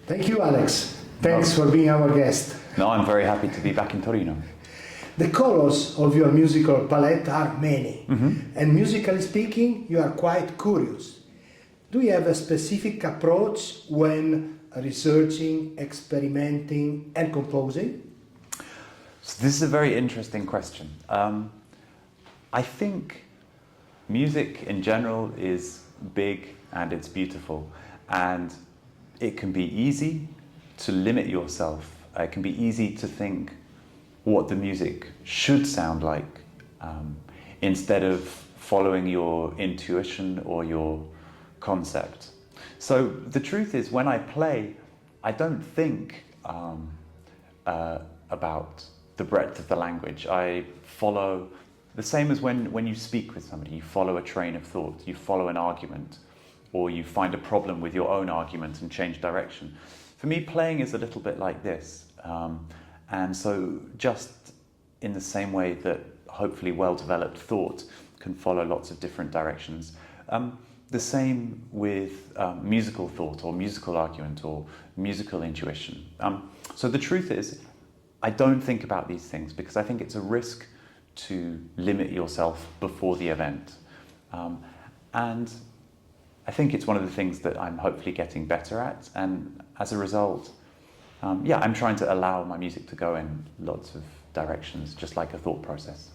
Thank you, Alex. Thanks for being our guest. No, I'm very happy to be back in Torino. The colors of your musical palette are many, and musically speaking, you are quite curious. Do you have a specific approach when researching, experimenting, and composing? So this is a very interesting question. I think music in general is big and it's beautiful, and it can be easy to limit yourself. It can be easy to think what the music should sound like instead of following your intuition or your concept. So the truth is, when I play, I don't think about the breadth of the language. I follow the same as when you speak with somebody. You follow a train of thought, you follow an argument, or you find a problem with your own argument and change direction. For me, playing is a little bit like this. And so just in the same way that hopefully well-developed thought can follow lots of different directions, the same with musical thought or musical argument or musical intuition. So the truth is, I don't think about these things because I think it's a risk to limit yourself before the event. And I think it's one of the things that I'm hopefully getting better at, and as a result, I'm trying to allow my music to go in lots of directions, just like a thought process.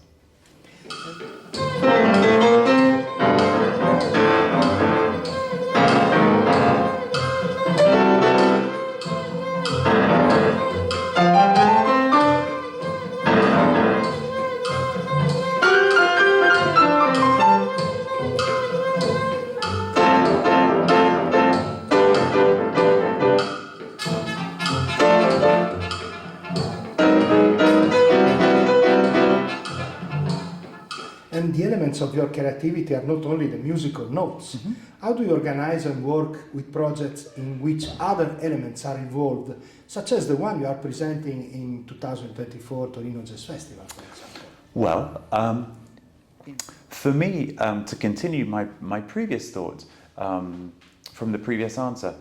And the elements of your creativity are not only the musical notes. How do you organize and work with projects in which other elements are involved, such as the one you are presenting in 2024 Torino Jazz Festival, for example? Well, for me, to continue my previous thought from the previous answer,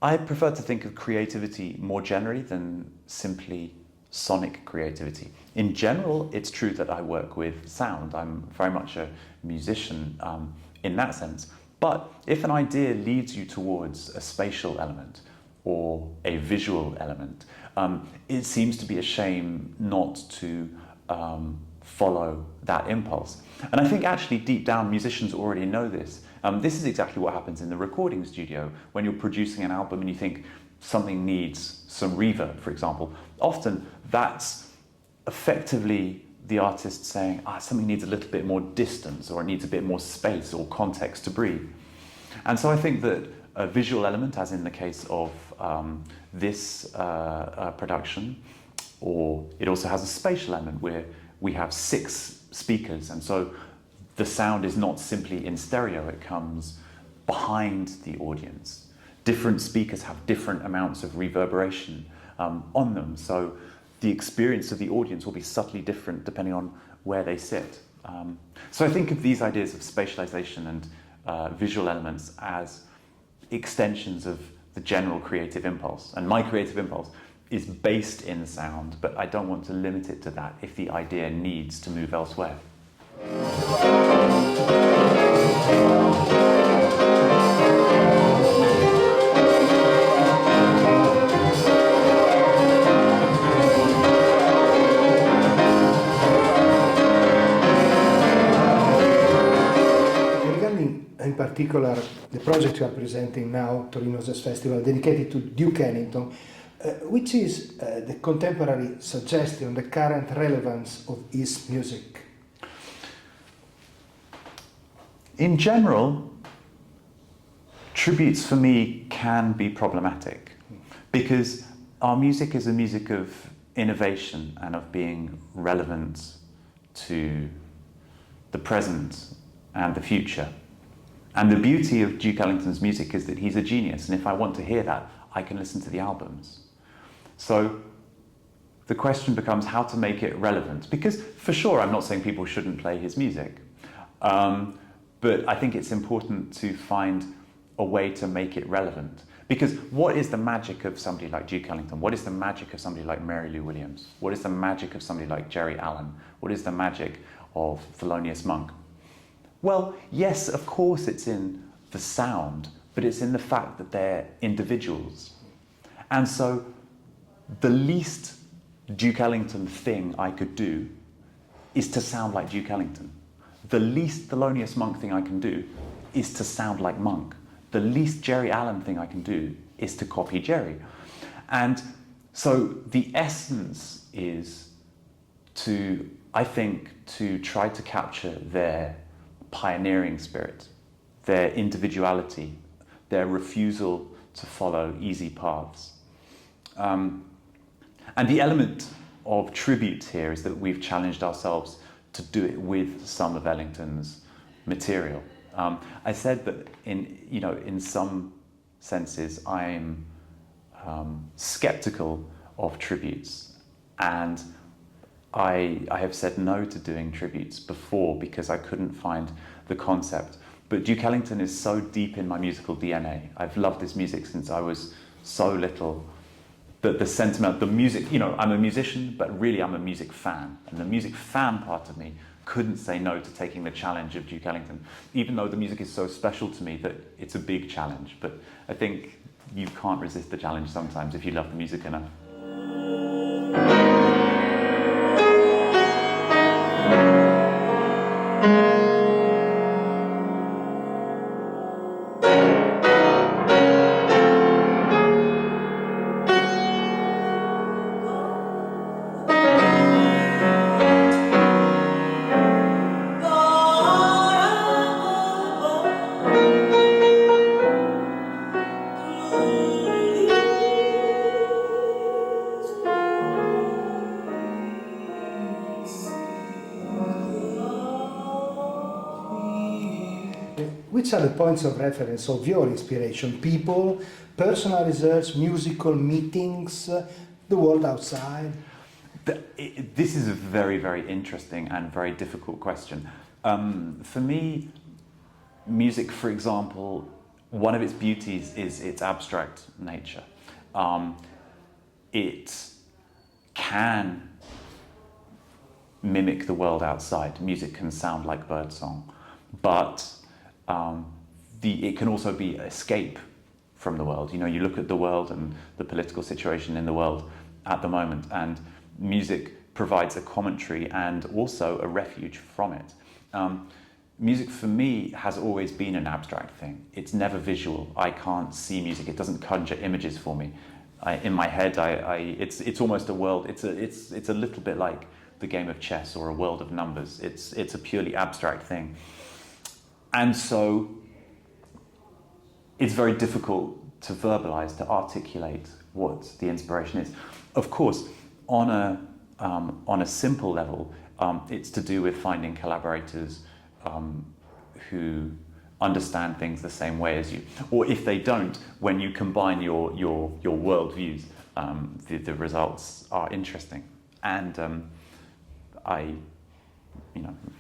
I prefer to think of creativity more generally than simply sonic creativity. In general, it's true that I work with sound. I'm very much a musician in that sense. But if an idea leads you towards a spatial element or a visual element, it seems to be a shame not to follow that impulse. And I think actually deep down musicians already know this. This is exactly what happens in the recording studio when you're producing an album and you think something needs some reverb, for example. Often that's effectively the artist saying, something needs a little bit more distance, or it needs a bit more space or context to breathe. And so I think that a visual element, as in the case of this production, or it also has a spatial element where we have 6 speakers, and so the sound is not simply in stereo, it comes behind the audience. Different speakers have different amounts of reverberation on them, so the experience of the audience will be subtly different depending on where they sit. So I think of these ideas of spatialization and visual elements as extensions of the general creative impulse. And my creative impulse is based in sound, but I don't want to limit it to that if the idea needs to move elsewhere. In particular, the project you are presenting now, Torino Jazz Festival, dedicated to Duke Ellington, which is the contemporary suggestion, the current relevance of his music? In general, tributes for me can be problematic because our music is a music of innovation and of being relevant to the present and the future. And the beauty of Duke Ellington's music is that he's a genius, and if I want to hear that, I can listen to the albums. So the question becomes how to make it relevant, because for sure I'm not saying people shouldn't play his music, but I think it's important to find a way to make it relevant. Because what is the magic of somebody like Duke Ellington? What is the magic of somebody like Mary Lou Williams? What is the magic of somebody like Jerry Allen? What is the magic of Thelonious Monk? Well, yes, of course it's in the sound, but it's in the fact that they're individuals. And so the least Duke Ellington thing I could do is to sound like Duke Ellington. The least Thelonious Monk thing I can do is to sound like Monk. The least Jerry Allen thing I can do is to copy Jerry. And so the essence is to, I think, to try to capture their pioneering spirit, their individuality, their refusal to follow easy paths. And the element of tribute here is that we've challenged ourselves to do it with some of Ellington's material. I said that in some senses I'm skeptical of tributes, and I have said no to doing tributes before because I couldn't find the concept. But Duke Ellington is so deep in my musical DNA. I've loved his music since I was so little. The sentiment, the music, I'm a musician, but really I'm a music fan. And the music fan part of me couldn't say no to taking the challenge of Duke Ellington, even though the music is so special to me that it's a big challenge. But I think you can't resist the challenge sometimes if you love the music enough. Which are the points of reference of your inspiration? People, personal research, musical meetings, the world outside? This is a very, very interesting and very difficult question. For me, music, for example, one of its beauties is its abstract nature. It can mimic the world outside. Music can sound like birdsong, but it can also be escape from the world. You look at the world and the political situation in the world at the moment, and music provides a commentary and also a refuge from it. Music for me has always been an abstract thing. It's never visual. I can't see music. It doesn't conjure images for me. In my head, it's almost a world. It's a little bit like the game of chess or a world of numbers. It's a purely abstract thing. And so it's very difficult to verbalize, to articulate what the inspiration is. Of course, on a simple level, it's to do with finding collaborators who understand things the same way as you. Or if they don't, when you combine your worldviews, the results are interesting. And I'm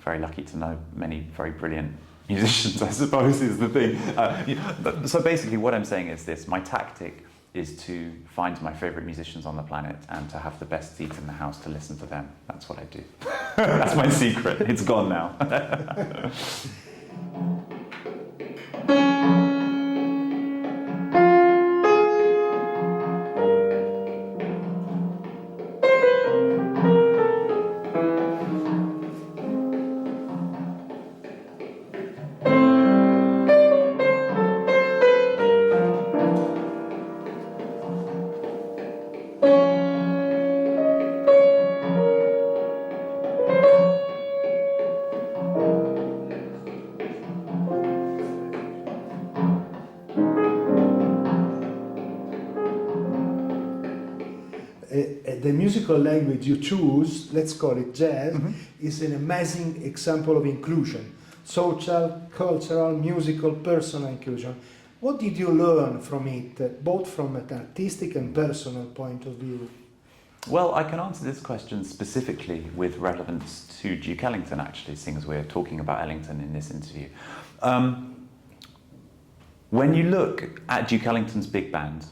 very lucky to know many very brilliant musicians, I suppose, is the thing. So basically what I'm saying is this: my tactic is to find my favourite musicians on the planet and to have the best seat in the house to listen to them. That's what I do. That's my secret. It's gone now. The musical language you choose, let's call it jazz, is an amazing example of inclusion. Social, cultural, musical, personal inclusion. What did you learn from it, both from an artistic and personal point of view? Well, I can answer this question specifically with relevance to Duke Ellington, actually, seeing as we're talking about Ellington in this interview. When you look at Duke Ellington's big band,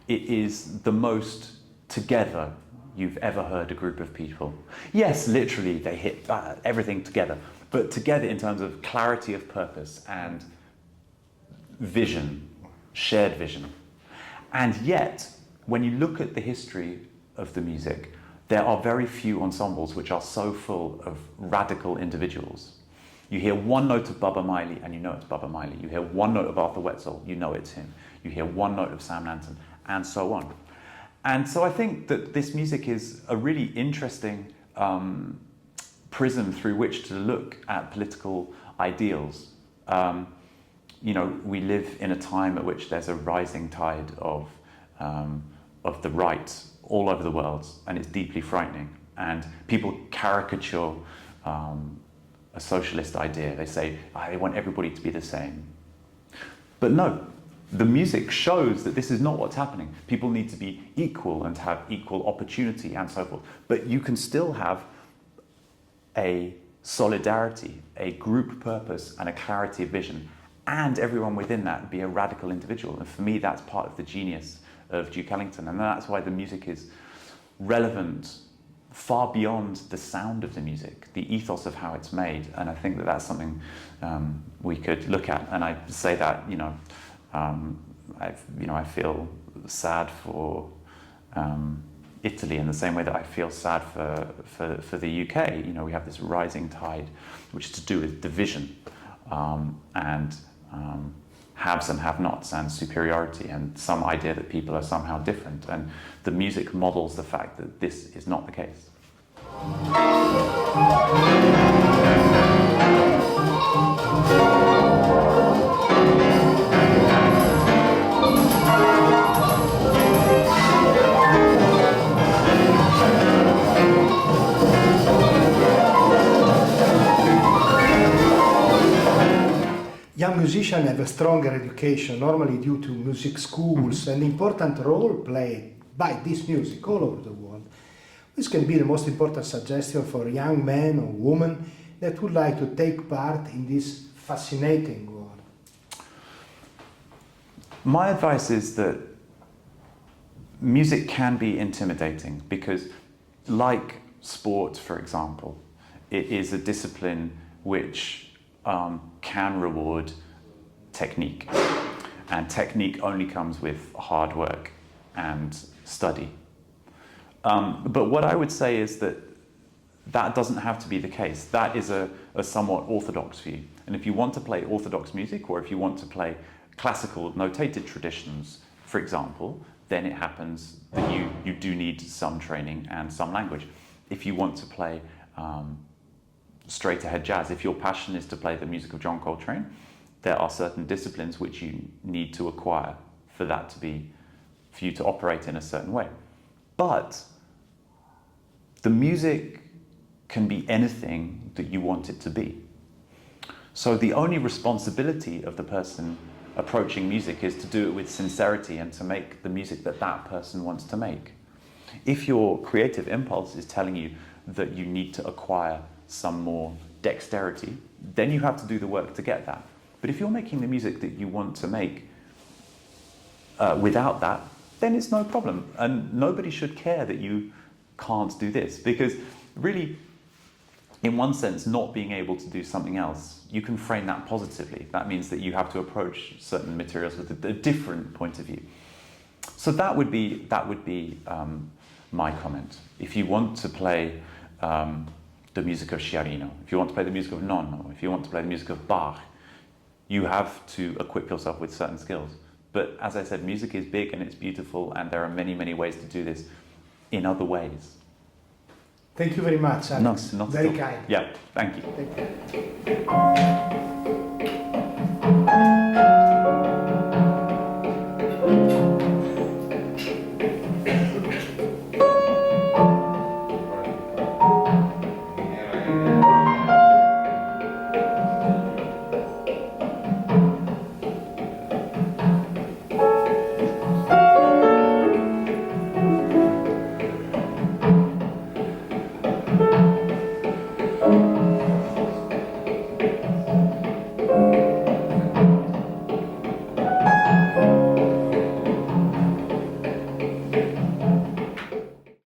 it is the most together you've ever heard a group of people. Yes, literally they hit everything together, but together in terms of clarity of purpose and vision, shared vision. And yet, when you look at the history of the music, there are very few ensembles which are so full of radical individuals. You hear one note of Baba Miley and you know it's Baba Miley. You hear one note of Arthur Wetzel, you know it's him. You hear one note of Sam Nanton, and so on. And so I think that this music is a really interesting prism through which to look at political ideals. You know, we live in a time at which there's a rising tide of the right all over the world, and it's deeply frightening. And people caricature a socialist idea. They say, they want everybody to be the same. But no, the music shows that this is not what's happening. People need to be equal and have equal opportunity and so forth. But you can still have a solidarity, a group purpose, and a clarity of vision, and everyone within that be a radical individual. And for me, that's part of the genius of Duke Ellington, and that's why the music is relevant far beyond the sound of the music, the ethos of how it's made. And I think that that's something we could look at. And I say that, I feel sad for Italy in the same way that I feel sad for the UK. We have this rising tide, which is to do with division and haves and have-nots and superiority and some idea that people are somehow different. And the music models the fact that this is not the case. Young musicians have a stronger education, normally due to music schools, and important role played by this music all over the world. This can be the most important suggestion for young men or women that would like to take part in this fascinating world. My advice is that music can be intimidating because, like sport, for example, it is a discipline which can reward technique, and technique only comes with hard work and study. But what I would say is that doesn't have to be the case. That is a somewhat orthodox view. And if you want to play orthodox music, or if you want to play classical notated traditions, for example, then it happens that you do need some training and some language. If you want to play straight ahead jazz, if your passion is to play the music of John Coltrane, there are certain disciplines which you need to acquire for you to operate in a certain way. But the music can be anything that you want it to be. So the only responsibility of the person approaching music is to do it with sincerity and to make the music that that person wants to make. If your creative impulse is telling you that you need to acquire some more dexterity, then you have to do the work to get that. But if you're making the music that you want to make without that, then it's no problem. And nobody should care that you can't do this, because really, in one sense, not being able to do something else, you can frame that positively. That means that you have to approach certain materials with a different point of view. So that would be my comment. If you want to play the music of Sciarrino, if you want to play the music of Nonno, if you want to play the music of Bach, you have to equip yourself with certain skills. But as I said, music is big and it's beautiful, and there are many, many ways to do this in other ways. Thank you very much, Alex. No, not very at all. kind. Yeah, thank you. Thank you.